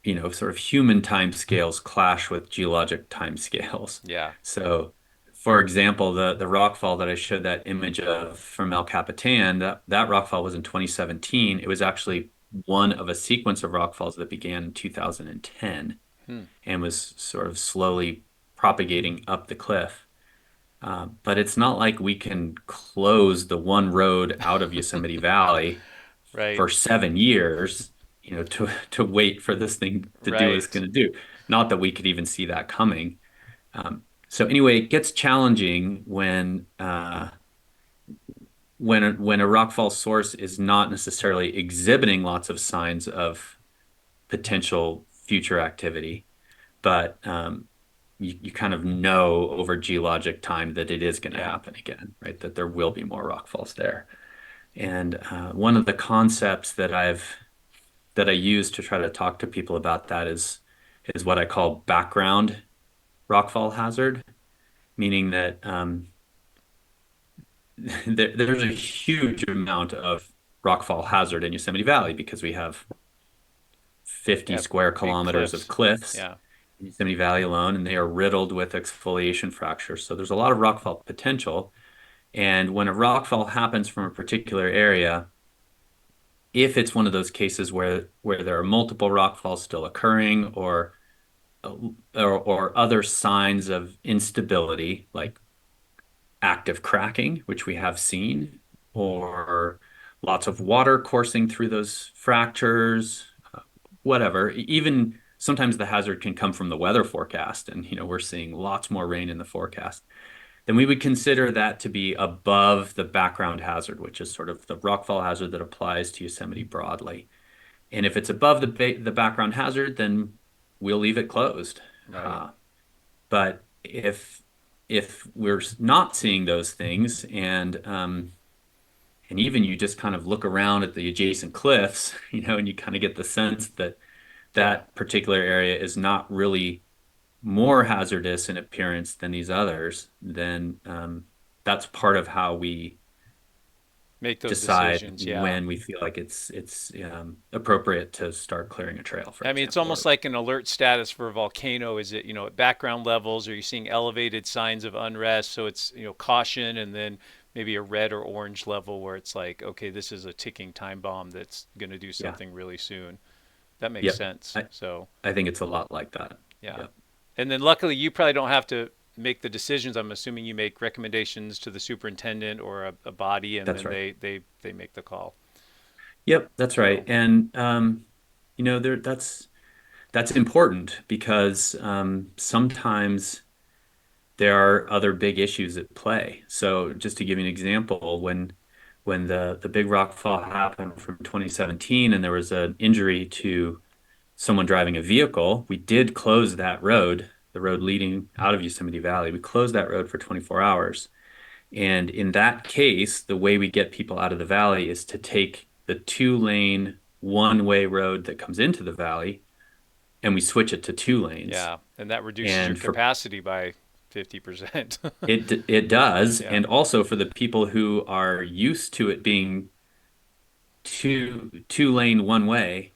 sort of human timescales clash with geologic timescales. Yeah. So, for example, the rockfall that I showed that image of from El Capitan, that rockfall was in 2017. It was actually one of a sequence of rockfalls that began in 2010 Hmm. and was sort of slowly propagating up the cliff. But it's not like we can close the one road out of Yosemite Valley Right. for 7 years, to wait for this thing to do what it's Right. going to do. Not that we could even see that coming. So anyway, it gets challenging when a rockfall source is not necessarily exhibiting lots of signs of potential future activity, but you kind of know over geologic time that it is going to Yeah. happen again, right? That there will be more rockfalls there. And one of the concepts that I use to try to talk to people about that is what I call background rockfall hazard, meaning that there's a huge amount of rockfall hazard in Yosemite Valley because we have 50 Yeah. square Big kilometers of cliffs. cliffs Yeah. in Yosemite Valley alone, and they are riddled with exfoliation fractures. So there's a lot of rockfall potential. And when a rockfall happens from a particular area, if it's one of those cases where there are multiple rockfalls still occurring, or other signs of instability, like active cracking, which we have seen, or lots of water coursing through those fractures, whatever. Even sometimes the hazard can come from the weather forecast, and we're seeing lots more rain in the forecast. Then we would consider that to be above the background hazard, which is sort of the rockfall hazard that applies to Yosemite broadly. And if it's above the background hazard, then we'll leave it closed. Right. Uh, but if we're not seeing those things, and even you just kind of look around at the adjacent cliffs, and you kind of get the sense that Yeah. that particular area is not really more hazardous in appearance than these others, then that's part of how we Make those decide decisions. Yeah. when we feel like it's appropriate to start clearing a trail, for I mean, it's example. almost like an alert status for a volcano. Is it, at background levels? Are you seeing elevated signs of unrest? So it's, caution, and then maybe a red or orange level where it's like, okay, this is a ticking time bomb that's going to do Yeah. something really soon. That makes Yep. sense. I, So, I think it's a lot like that. yeah. Yep. And then luckily, you probably don't have to make the decisions. I'm assuming you make recommendations to the superintendent or a body, and That's then right. they make the call. Yep, that's right. So, And that's important because sometimes there are other big issues at play. So just to give you an example, when the big rock fall happened from 2017 and there was an injury to someone driving a vehicle, we did close that road, the road leading out of Yosemite Valley. We closed that road for 24 hours. And in that case, the way we get people out of the valley is to take the two-lane one-way road that comes into the valley and we switch it to 2 lanes. yeah, and that reduces your And for capacity by 50%. it does, Yeah. and also for the people who are used to it being two lane one way,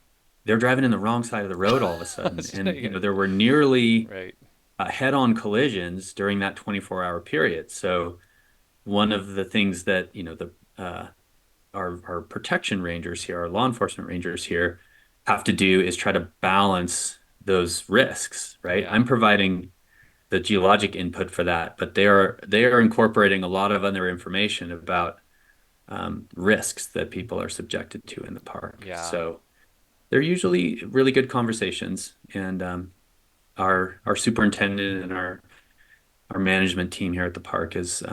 they're driving in the wrong side of the road all of a sudden. So And, you there were nearly right. head-on collisions during that 24-hour period. So one of the things that, the our protection rangers here, our law enforcement rangers here, have to do is try to balance those risks, right? Yeah. I'm providing the geologic input for that, but they are incorporating a lot of other information about risks that people are subjected to in the park. Yeah. So they're usually really good conversations, and our superintendent and our management team here at the park is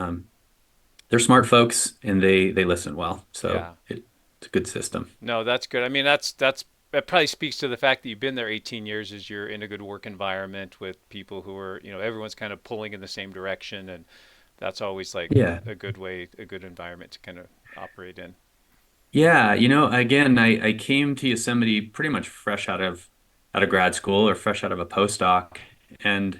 they're smart folks and they listen well. So Yeah. it's a good system. No, that's good. I mean, that probably speaks to the fact that you've been there 18 years is you're in a good work environment with people who are, everyone's kind of pulling in the same direction, and that's always like Yeah. a good way, a good environment to kind of operate in. Yeah, again, I came to Yosemite pretty much fresh out of grad school or fresh out of a postdoc, and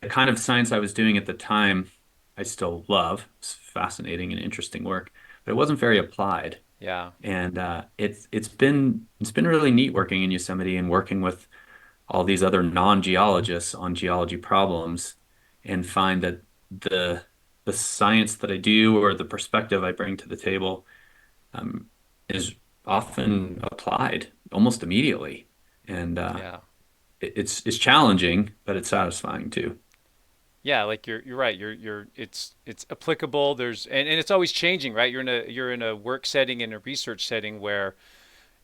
the kind of science I was doing at the time, I still love. It's fascinating and interesting work, but it wasn't very applied. Yeah. And it's been really neat working in Yosemite and working with all these other non-geologists on geology problems, and find that the the science that I do or the perspective I bring to the table um, is often applied almost immediately. And Yeah. it's challenging, but it's satisfying too. Yeah, like you're right. It's applicable. And it's always changing, right? You're in a work setting and a research setting where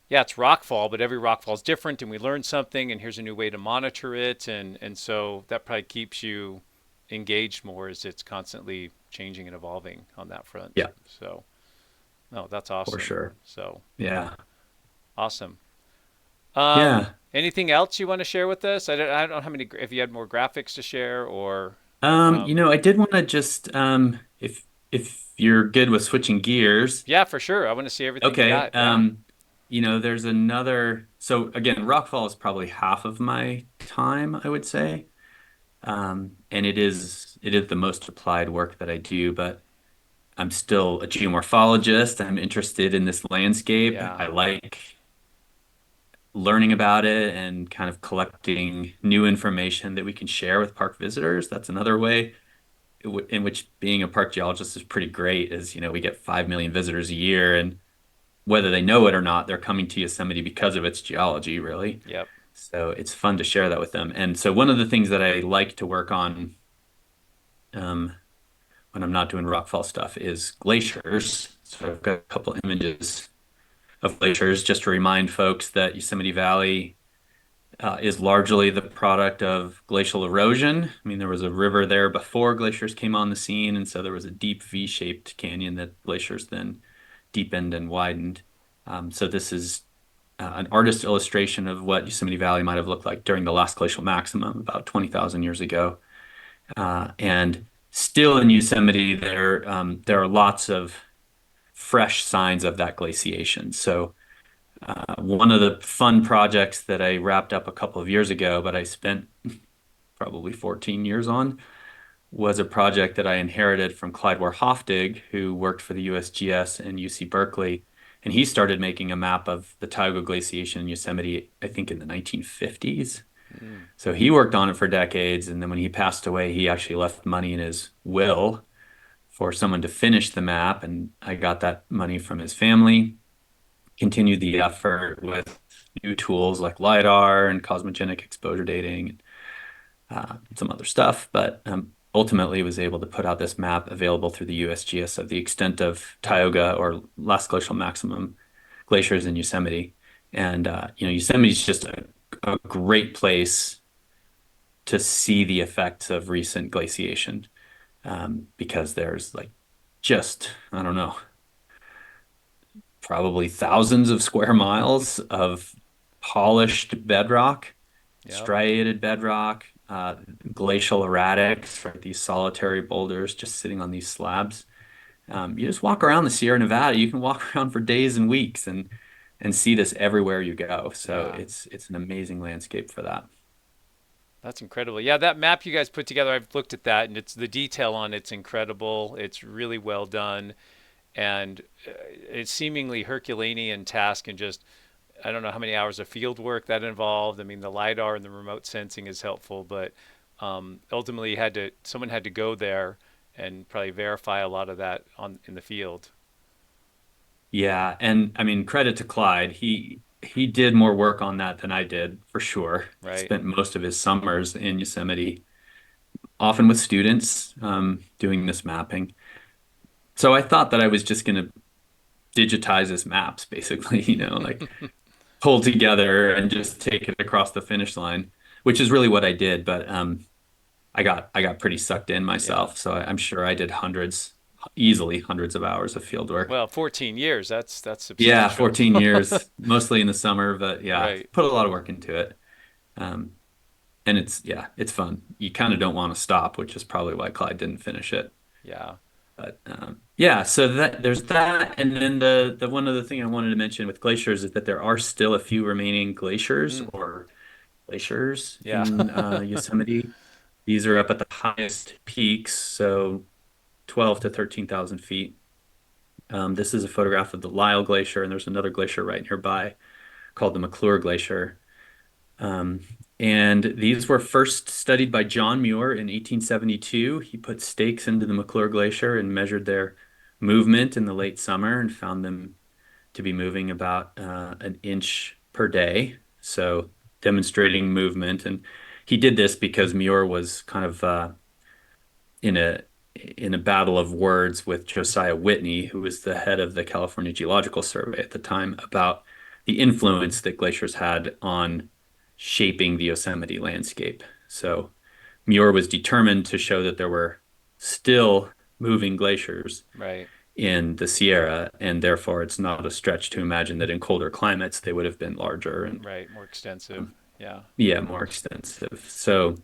yeah, it's rockfall, but every rockfall is different, and we learn something, and here's a new way to monitor it, and so that probably keeps you engaged more as it's constantly changing and evolving on that front. Yeah, So, no, that's for awesome. sure. So Yeah. awesome. Yeah. Anything else you want to share with us? I don't know how many if you had more graphics to share or I did want to just if you're good with switching gears, yeah, for sure. I want to see everything you okay. got. Yeah. There's another. So again, Rockfall is probably half of my time, I would say. And it is the most applied work that I do, but I'm still a geomorphologist. I'm interested in this landscape. Yeah. I like learning about it and kind of collecting new information that we can share with park visitors. That's another way in which being a park geologist is pretty great is, we get 5 million visitors a year, and whether they know it or not, they're coming to Yosemite because of its geology, really. Yep. So it's fun to share that with them. And so one of the things that I like to work on um, when I'm not doing rockfall stuff is glaciers. So I've got a couple images of glaciers just to remind folks that Yosemite Valley is largely the product of glacial erosion. I mean, there was a river there before glaciers came on the scene, and so there was a deep V-shaped canyon that glaciers then deepened and widened. So this is an artist illustration of what Yosemite Valley might have looked like during the last glacial maximum about 20,000 years ago. And still in Yosemite, there are lots of fresh signs of that glaciation. So one of the fun projects that I wrapped up a couple of years ago, but I spent probably 14 years on, was a project that I inherited from Clyde Hofdig, who worked for the USGS and UC Berkeley. And he started making a map of the Tioga glaciation in Yosemite, I think in the 1950s. Mm. So he worked on it for decades. And then when he passed away, he actually left money in his will for someone to finish the map. And I got that money from his family, continued the effort with new tools like LiDAR and cosmogenic exposure dating, some other stuff, but ultimately was able to put out this map available through the USGS of the extent of Tioga or last glacial maximum glaciers in Yosemite. And Yosemite is just a great place to see the effects of recent glaciation, because there's like just, I don't know, probably thousands of square miles of polished bedrock, Yep. striated bedrock, glacial erratics, right? These solitary boulders just sitting on these slabs. You just walk around the Sierra Nevada. You can walk around for days and weeks and see this everywhere you go. So Yeah. it's an amazing landscape for that. That's incredible. Yeah, that map you guys put together, I've looked at that, and it's the detail on it's incredible. It's really well done, and it's seemingly Herculean task, and just I don't know how many hours of field work that involved. I mean, the lidar and the remote sensing is helpful, but ultimately, someone had to go there and probably verify a lot of that on in the field, Yeah, and I mean, credit to Clyde. He did more work on that than I did, for sure. He right? spent most of his summers in Yosemite, often with students, doing this mapping. So I thought that I was just going to digitize his maps, basically, like pull together and just take it across the finish line, which is really what I did. But I got pretty sucked in Yeah. myself, so I'm sure I did easily hundreds of hours of field work. Well, 14 years, that's Yeah, substantial. 14 years, mostly in the summer, but yeah, Right. put a lot of work into it. Um, and it's fun. You kind of don't want to stop, which is probably why Clyde didn't finish it. Yeah. But yeah, so that there's that, and then the one other thing I wanted to mention with glaciers is that there are still a few remaining Mm, glaciers yeah. in Yosemite. These are up at the highest peaks, so 12 to 13,000 feet. This is a photograph of the Lyell Glacier, and there's another glacier right nearby called the McClure Glacier. Um, and these were first studied by John Muir in 1872. He put stakes into the McClure Glacier and measured their movement in the late summer and found them to be moving about an inch per day. So demonstrating movement. And he did this because Muir was kind of in a battle of words with Josiah Whitney, who was the head of the California Geological Survey at the time, about the influence that glaciers had on shaping the Yosemite landscape. So Muir was determined to show that there were still moving glaciers Right. in the Sierra, and therefore it's not a stretch to imagine that in colder climates they would have been larger and Right. More extensive. um, Yeah. yeah, more extensive. So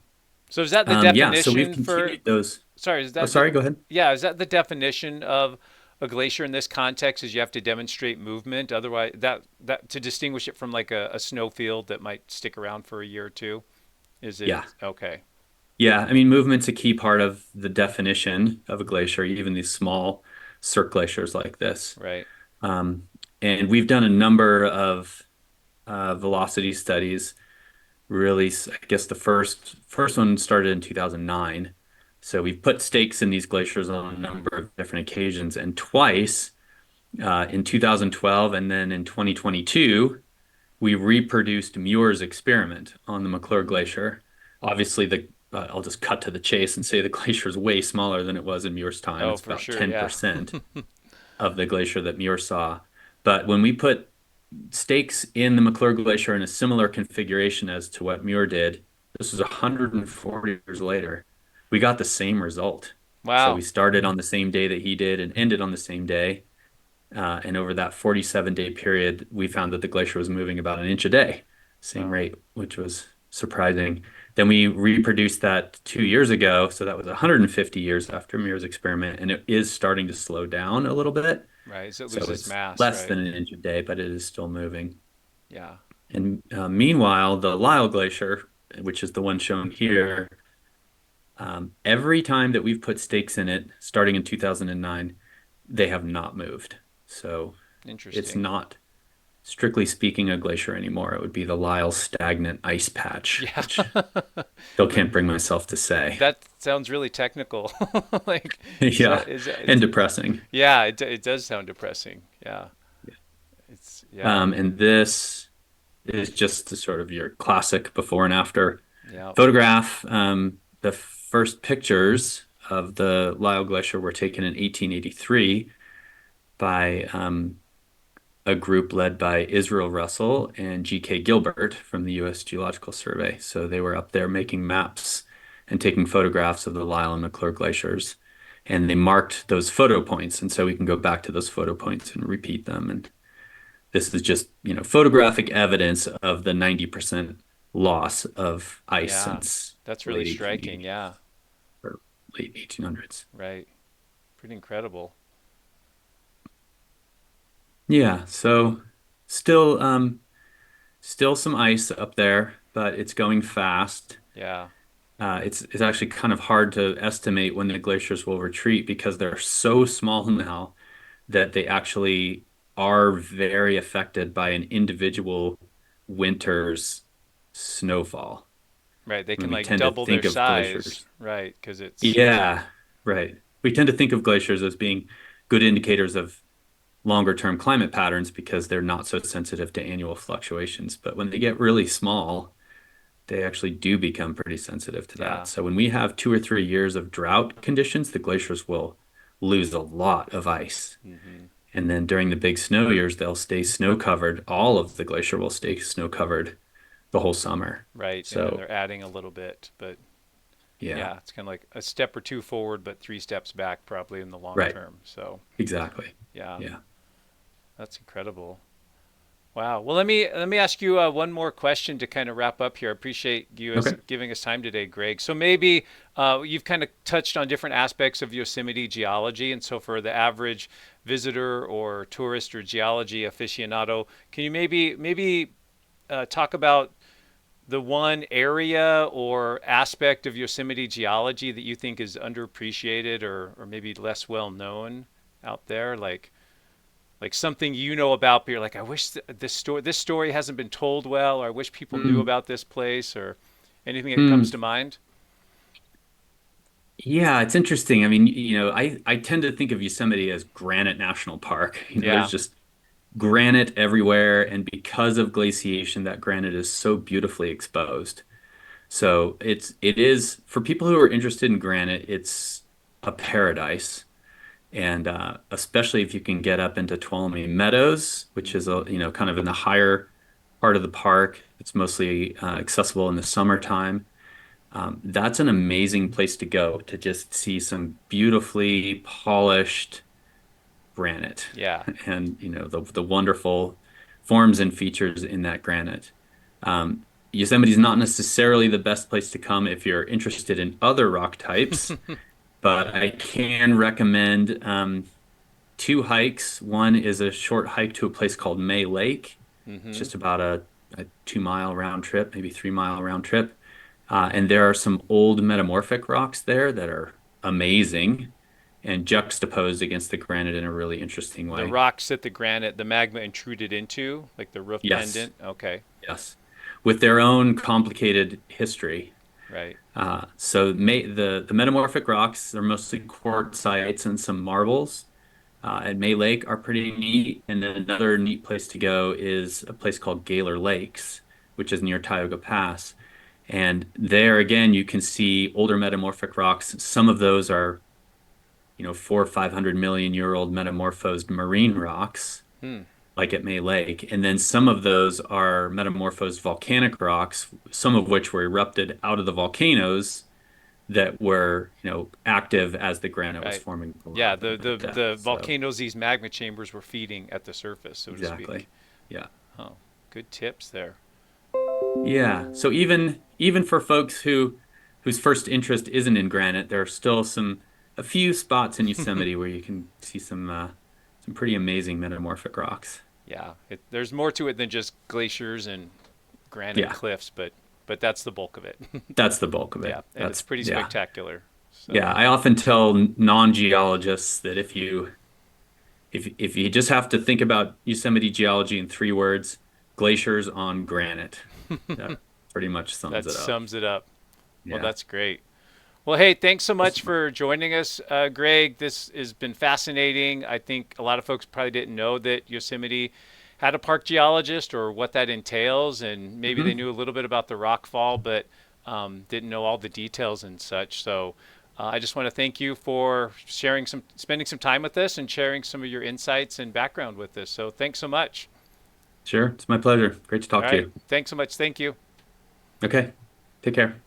So is that the yeah, so we've definition for, continued those. sorry, is Oh, that the, sorry, go ahead. yeah, is that the definition of a glacier in this context is you have to demonstrate movement? Otherwise, that to distinguish it from like a snow field that might stick around for a year or two, is it Yeah. okay? Yeah, I mean, movement's a key part of the definition of a glacier, even these small cirque glaciers like this. Right. Um, and we've done a number of velocity studies. Really, I guess the first one started in 2009. So we've put stakes in these glaciers on a number of different occasions, and twice in 2012 and then in 2022 we reproduced Muir's experiment on the McClure Mm. Glacier. Obviously, the I'll just cut to the chase and say the glacier is way smaller than it was in Muir's time. Oh, It's for about sure. Yeah. 10% of the glacier that Muir saw. But when we put stakes in the McClure Glacier in a similar configuration as to what Muir did, this was 140 years later, we got the same result. So we Wow. started on the same day that he did and ended on the same day. And over that 47-day period, we found that the glacier was moving about an inch a day, same Wow. rate, which was surprising. Then we reproduced that 2 years ago. So that was 150 years after Muir's experiment, and it is starting to slow down a little bit. Right. So it So loses it's mass. less Right. than an inch a day, but it is still moving. Yeah. And meanwhile, the Lyell Glacier, which is the one shown here, every time that we've put stakes in it, starting in 2009, they have not moved. So it's Interesting. not, strictly speaking, a glacier anymore. It would be the Lyell Stagnant Ice Patch, Yeah. which still can't bring myself to say. That sounds really technical. Like, Yeah, and it's, depressing. yeah, it does sound depressing. Yeah. It's, yeah. And this is just the sort of your classic before and after Yeah. photograph. The first pictures of the Lyell Glacier were taken in 1883 by a group led by Israel Russell and G.K. Gilbert from the U.S. Geological Survey. So they were up there making maps and taking photographs of the Lyell and McClure glaciers. And they marked those photo points. And so we can go back to those photo points and repeat them. And this is just, photographic evidence of the 90% loss of ice Yeah. since That's the really late striking. 1880s Yeah. or late 1800s. Right. Pretty incredible. Yeah, so still still some ice up there, but it's going fast. Yeah. It's actually kind of hard to estimate when the glaciers will retreat because they're so small now that they actually are very affected by an individual winter's snowfall. Right. They I mean, can we like tend to double their think of size. glaciers. Right. Because it's, Yeah, right. We tend to think of glaciers as being good indicators of longer term climate patterns because they're not so sensitive to annual fluctuations. But when they get really small, they actually do become pretty sensitive to yeah. that. So when we have 2 or 3 years of drought conditions, the glaciers will lose a lot of ice. Hmm. And then during the big snow years, they'll stay snow covered. All of the glacier will stay snow covered the whole summer. Right. And then So, they're adding a little bit. But yeah, yeah, it's kind of like a step or two forward, but three steps back probably in the long right. term. So Exactly. yeah, Yeah. that's incredible. Wow. Well, let me ask you one more question to kind of wrap up here. I appreciate you Okay. giving us time today, Greg. So maybe you've kind of touched on different aspects of Yosemite geology, and so for the average visitor or tourist or geology aficionado, can you maybe talk about the one area or aspect of Yosemite geology that you think is underappreciated or maybe less well known out there, like something you know about, but you're like, I wish this story hasn't been told well, or I wish people knew Mm. about this place, or anything that comes Mm. to mind. Yeah, it's interesting. I mean, I tend to think of Yosemite as Granite National Park. There's Yeah. just granite everywhere, and because of glaciation, that granite is so beautifully exposed. So it is for people who are interested in granite, it's a paradise. And especially if you can get up into Tuolumne Meadows, which is Hmm. kind of in the higher part of the park. It's mostly accessible in the summertime. That's an amazing place to go to just see some beautifully polished granite Yeah. and the wonderful forms and features in that granite. Yosemite is not necessarily the best place to come if you're interested in other rock types, but I can recommend two hikes. One is a short hike to a place called May Lake. It's Hmm. just about a 2 mile round trip, maybe 3 mile round trip. And there are some old metamorphic rocks there that are amazing and juxtaposed against the granite in a really interesting The way. rocks that the magma intruded into, like the roof Yes, pendant. Okay. yes. With their own complicated history. Right. So the metamorphic rocks, they're mostly quartzites and some marbles. At May Lake are pretty neat. And then another neat place to go is a place called Gaylor Lakes, which is near Tioga Pass. And there again, you can see older metamorphic rocks. Some of those are, 400 or 500 million-year-old metamorphosed marine rocks, Hmm. like at May Lake. And then some of those are metamorphosed volcanic rocks, some of which were erupted out of the volcanoes that were, active as the granite was Right. forming Yeah. below The them at the depth. the So volcanoes, these magma chambers were feeding at the surface, so to speak. exactly. Yeah. Oh, good tips there. Yeah. So even for folks whose first interest isn't in granite, there are still a few spots in Yosemite where you can see some pretty amazing metamorphic rocks. Yeah. There's more to it than just glaciers and granite Yeah, cliffs, but that's the bulk of it. that's the bulk of Yeah, it. and it's pretty Yeah. spectacular. So Yeah, I often tell non-geologists that if you just have to think about Yosemite geology in 3 words, glaciers on granite. That pretty much sums that it up. sums it up. Well, Yeah. that's great. Well, hey, thanks so much for joining us, Greg. This has been fascinating. I think a lot of folks probably didn't know that Yosemite had a park geologist or what that entails, and maybe they Mhm. knew a little bit about the Rockfall, but didn't know all the details and such. So I just want to thank you for spending some time with us and sharing some of your insights and background with us. So thanks so much. Sure. It's my pleasure. Great to All talk to right. you. Thanks so much. Thank you. Okay. Take care.